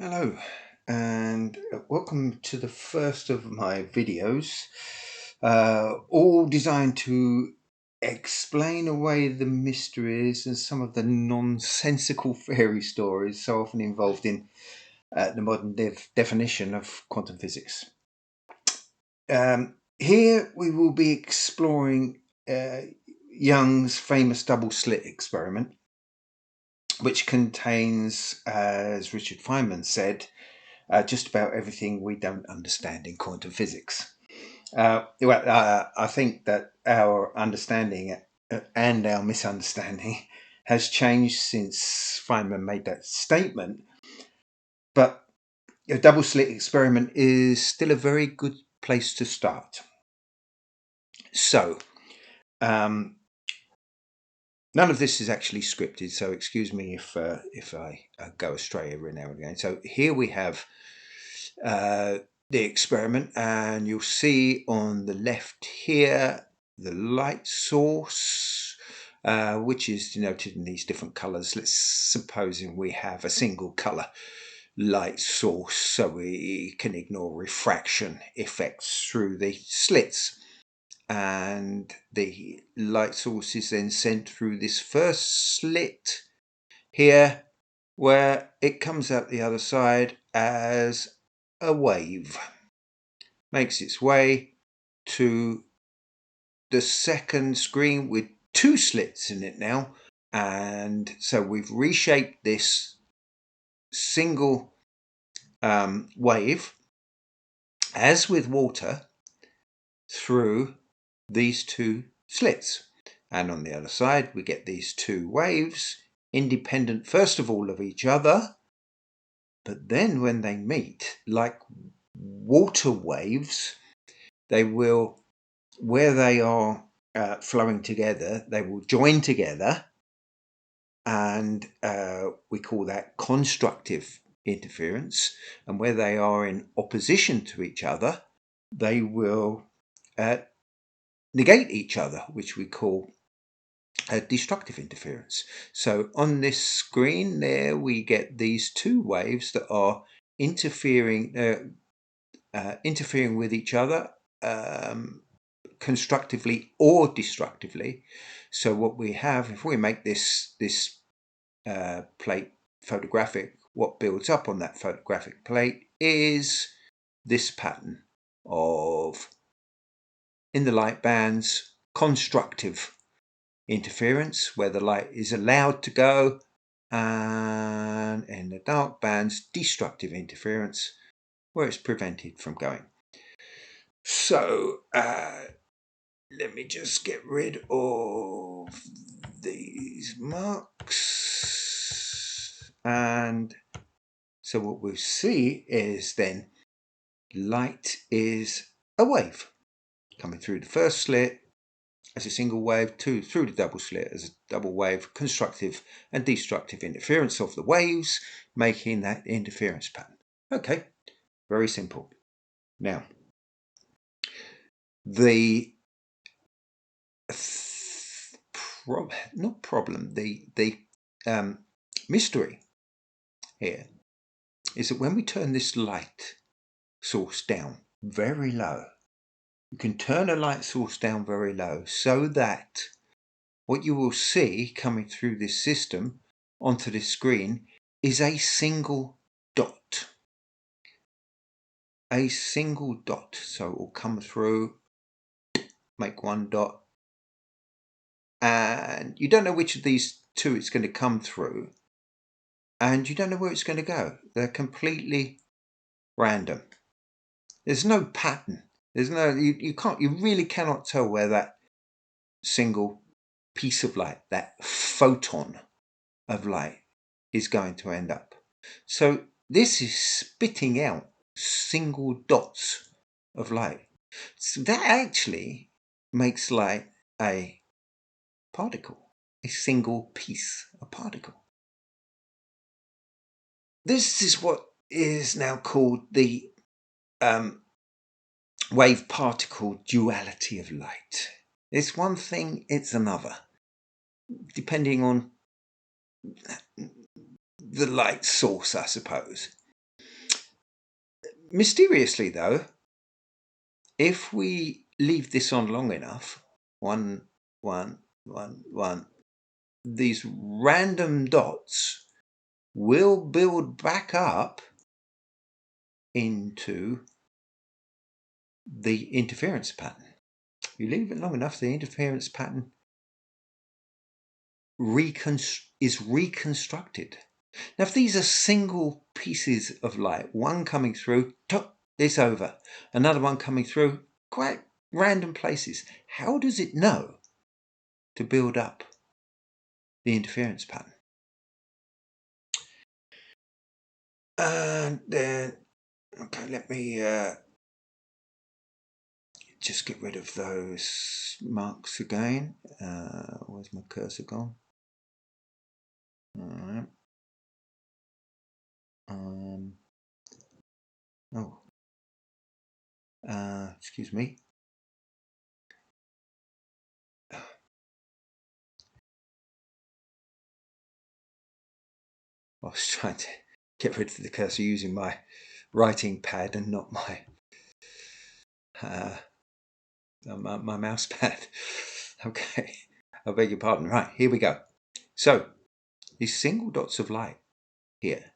Hello, and welcome to the first of my videos, all designed to explain away the mysteries and some of the nonsensical fairy stories so often involved in the modern definition of quantum physics. Here we will be exploring Young's famous double slit experiment, which contains, as Richard Feynman said, just about everything we don't understand in quantum physics. I think that our understanding and our misunderstanding has changed since Feynman made that statement, but a double slit experiment is still a very good place to start. So, none of this is actually scripted, so excuse me if I go astray every now and again. So here we have the experiment, and you'll see on the left here the light source, which is denoted in these different colors. Let's supposing we have a single color light source, so we can ignore refraction effects through the slits, and the light source is then sent through this first slit here, where it comes out the other side as a wave, makes its way to the second screen with two slits in it now, and so we've reshaped this single wave, as with water, through these two slits. And on the other side we get these two waves, independent first of all of each other, but then when they meet, like water waves, they will, where they are flowing together, they will join together, and we call that constructive interference. And where they are in opposition to each other, they will negate each other, which we call destructive interference. So on this screen there, we get these two waves that are interfering with each other, constructively or destructively. So what we have, if we make this plate photographic, what builds up on that photographic plate is this pattern of, in the light bands, constructive interference, where the light is allowed to go, and in the dark bands, destructive interference, where it's prevented from going. So let me just get rid of these marks, and so what we'll see is then light is a wave coming through the first slit as a single wave, through the double slit as a double wave, constructive and destructive interference of the waves, making that interference pattern. Okay, very simple. Now, the mystery here is that when we turn this light source down very low, you can turn a light source down very low so that what you will see coming through this system onto this screen is a single dot. A single dot. So it will come through, make one dot, and you don't know which of these two it's going to come through, and you don't know where it's going to go. They're completely random. There's no pattern. There's no, you really cannot tell where that single piece of light, that photon of light, is going to end up. So this is spitting out single dots of light. So that actually makes light a particle, a single piece, a particle. This is what is now called the wave-particle duality of light. It's one thing, it's another, depending on the light source, I suppose. Mysteriously though, if we leave this on long enough, 1, 1, 1, 1, these random dots will build back up into the interference pattern. You leave it long enough, the interference pattern is reconstructed. Now, if these are single pieces of light, one coming through, it's over. Another one coming through, quite random places. How does it know to build up the interference pattern? And then, okay, let me just get rid of those marks again. Where's my cursor gone? All right. Excuse me. I was trying to get rid of the cursor using my writing pad and not my my mouse pad. Okay, I beg your pardon. Right, here we go. So these single dots of light here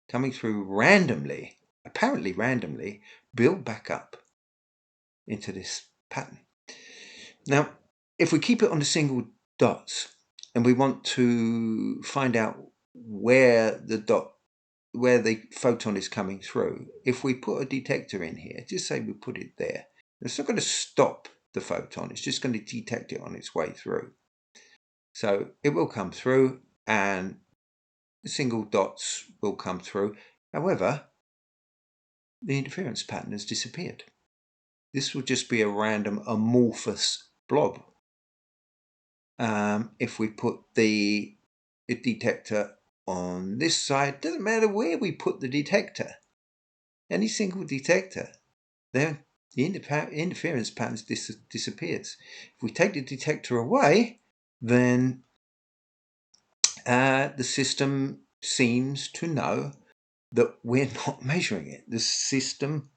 coming through randomly, apparently randomly, build back up into this pattern. Now, if we keep it on the single dots and we want to find out where the photon is coming through, if we put a detector in here, just say we put it there, it's not going to stop the photon, it's just going to detect it on its way through. So it will come through and the single dots will come through. However, the interference pattern has disappeared. This will just be a random amorphous blob. If we put the detector on this side, doesn't matter where we put the detector, any single detector, then the interference pattern disappears. If we take the detector away, then the system seems to know that we're not measuring it. The system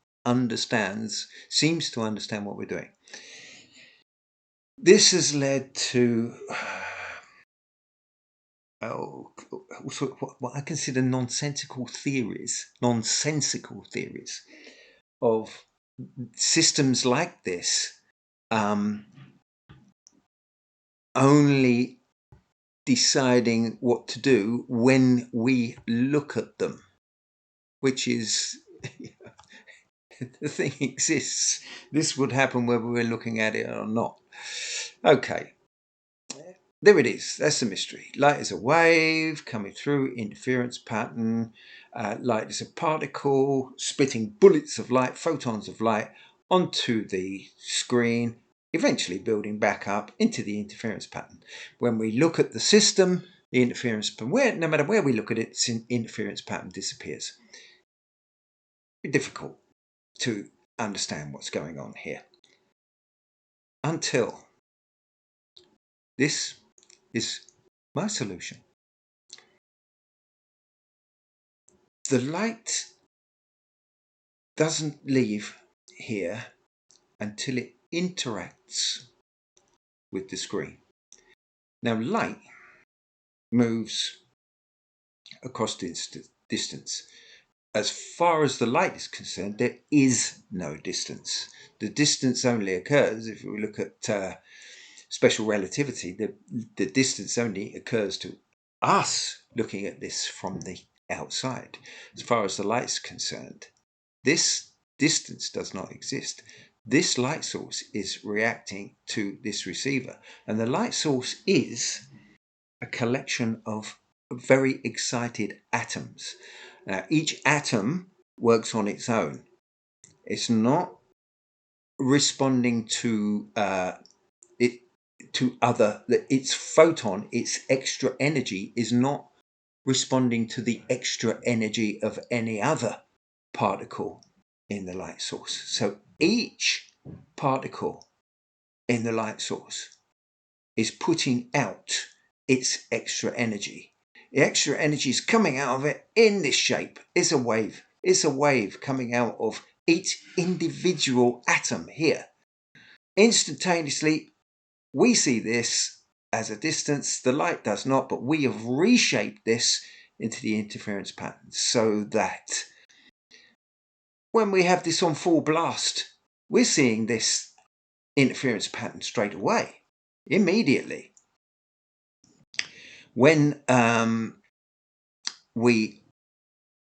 seems to understand what we're doing. This has led to what I consider nonsensical theories of systems like this only deciding what to do when we look at them, which is the thing exists. This would happen whether we're looking at it or not. Okay, there it is. That's the mystery. Light is a wave coming through, interference pattern. Light is a particle spitting bullets of light, photons of light onto the screen, eventually building back up into the interference pattern. When we look at the system, the interference pattern, no matter where we look at it, interference pattern disappears. Very difficult to understand what's going on here. Until this is my solution. The light doesn't leave here until it interacts with the screen. Now, light moves across the distance. As far as the light is concerned, there is no distance. The distance only occurs, if we look at special relativity, the distance only occurs to us looking at this from the outside. As far as the light's concerned, this distance does not exist. This light source is reacting to this receiver, and the light source is a collection of very excited atoms. Now, each atom works on its own. It's not responding to its photon, its extra energy is not responding to the extra energy of any other particle in the light source. So each particle in the light source is putting out its extra energy. The extra energy is coming out of it in this shape. It's a wave. It's a wave coming out of each individual atom here. Instantaneously, we see this as a distance. The light does not, but we have reshaped this into the interference pattern so that when we have this on full blast, we're seeing this interference pattern straight away, immediately. When we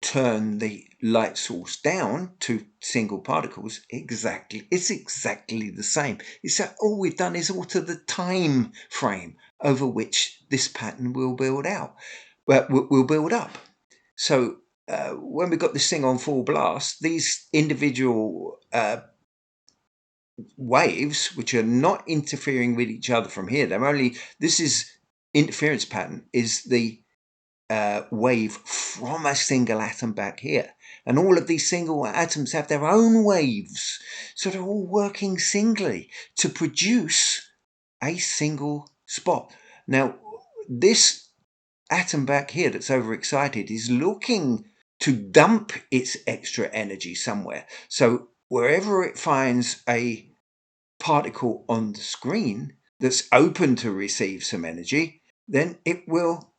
turn the light source down to single particles, it's exactly the same. It's that all we've done is alter the time frame over which this pattern will build out, will build up. So when we got this thing on full blast, these individual waves, which are not interfering with each other from here, this is interference pattern is the wave from a single atom back here. And all of these single atoms have their own waves. So they're all working singly to produce a single spot. Now, this atom back here that's overexcited is looking to dump its extra energy somewhere. So wherever it finds a particle on the screen that's open to receive some energy, then it will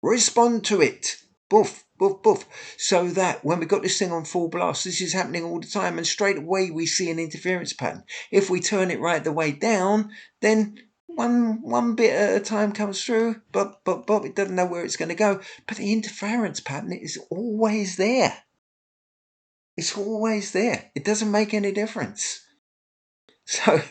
respond to it. Boof, boof, boof. So that when we got this thing on full blast, this is happening all the time, and straight away we see an interference pattern. If we turn it right the way down, then one bit at a time comes through, but it doesn't know where it's going to go. But the interference pattern is always there. It's always there. It doesn't make any difference. So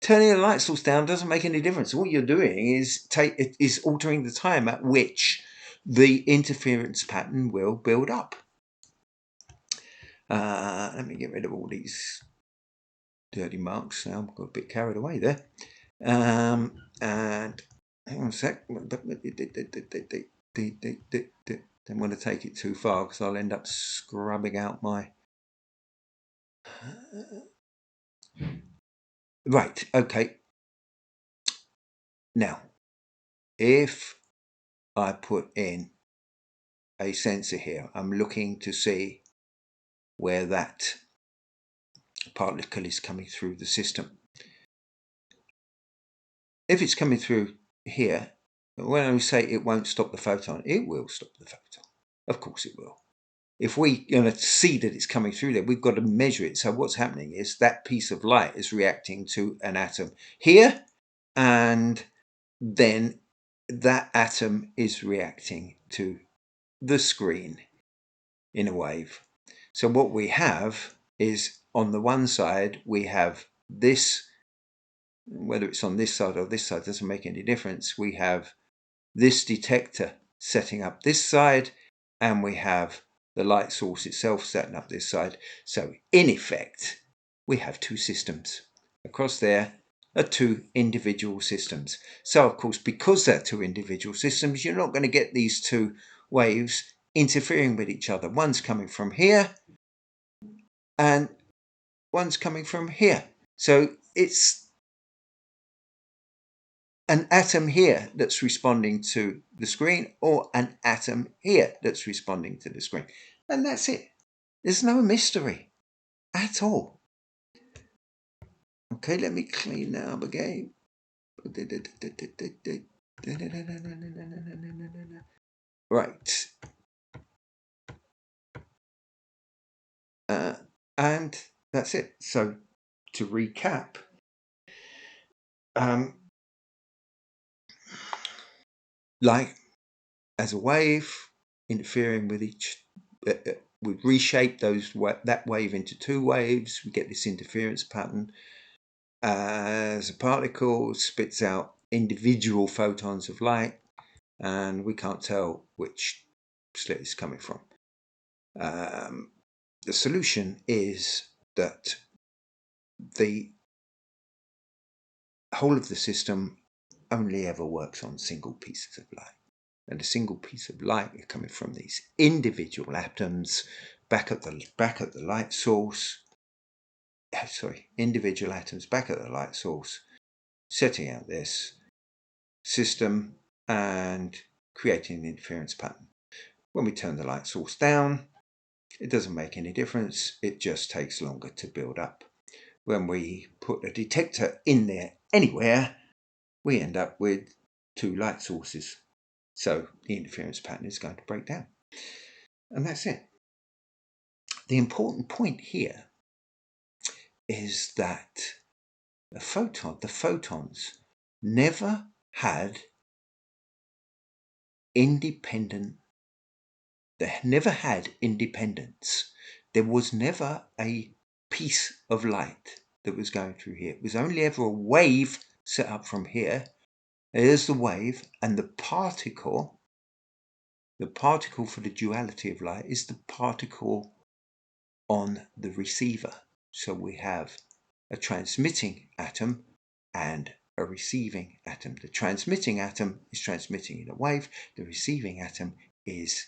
turning the light source down doesn't make any difference. What you're doing is altering the time at which the interference pattern will build up. Let me get rid of all these dirty marks. Now I've got a bit carried away there. And hang on a sec. Don't want to take it too far because I'll end up scrubbing out my... Right, okay. Now, if I put in a sensor here, I'm looking to see where that particle is coming through the system. If it's coming through here, when I say it won't stop the photon, it will stop the photon. Of course it will. If we're going to see that it's coming through there, we've got to measure it. So what's happening is that piece of light is reacting to an atom here, and then that atom is reacting to the screen in a wave. So what we have is, on the one side, we have this, whether it's on this side or this side, doesn't make any difference. We have this detector setting up this side, and we have the light source itself setting up this side. So in effect, we have two systems. Across there are two individual systems. So of course, because they're two individual systems, you're not going to get these two waves interfering with each other. One's coming from here and one's coming from here. So it's an atom here that's responding to the screen, or an atom here that's responding to the screen. And that's it. There's no mystery at all. Okay, let me clean that up again. Right. And that's it. So to recap, light as a wave interfering with each, we reshape that wave into two waves. We get this interference pattern. As a particle spits out individual photons of light, and we can't tell which slit is coming from. The solution is that the whole of the system only ever works on single pieces of light. And a single piece of light is coming from these individual atoms back at the light source. Individual atoms back at the light source, setting out this system and creating an interference pattern. When we turn the light source down, It doesn't make any difference. It just takes longer to build up. When we put a detector in there anywhere, we end up with two light sources. So the interference pattern is going to break down. And that's it. The important point here is that the photons never had independence. There was never a piece of light that was going through here. It was only ever a wave set up from here. There's the wave, and the particle for the duality of light is the particle on the receiver. So we have a transmitting atom and a receiving atom. The transmitting atom is transmitting in a wave. The receiving atom is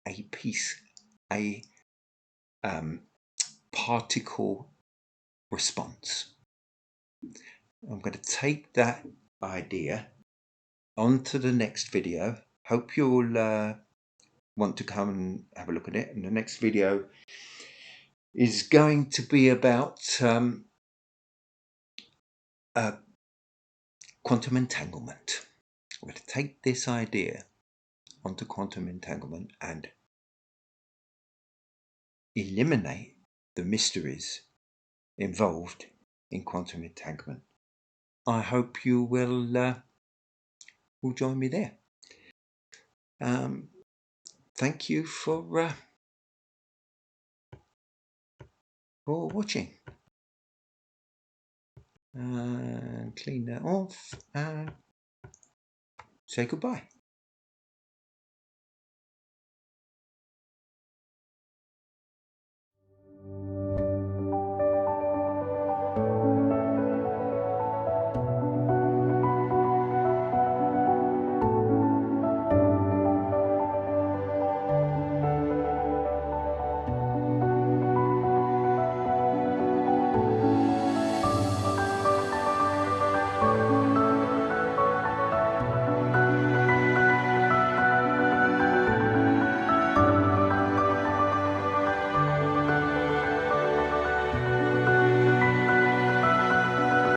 a particle response. I'm going to take that idea on to the next video. Hope you'll want to come and have a look at it. And the next video is going to be about quantum entanglement. I'm going to take this idea onto quantum entanglement and eliminate the mysteries involved in quantum entanglement. I hope you will join me there. Thank you for watching. Clean that off and say goodbye.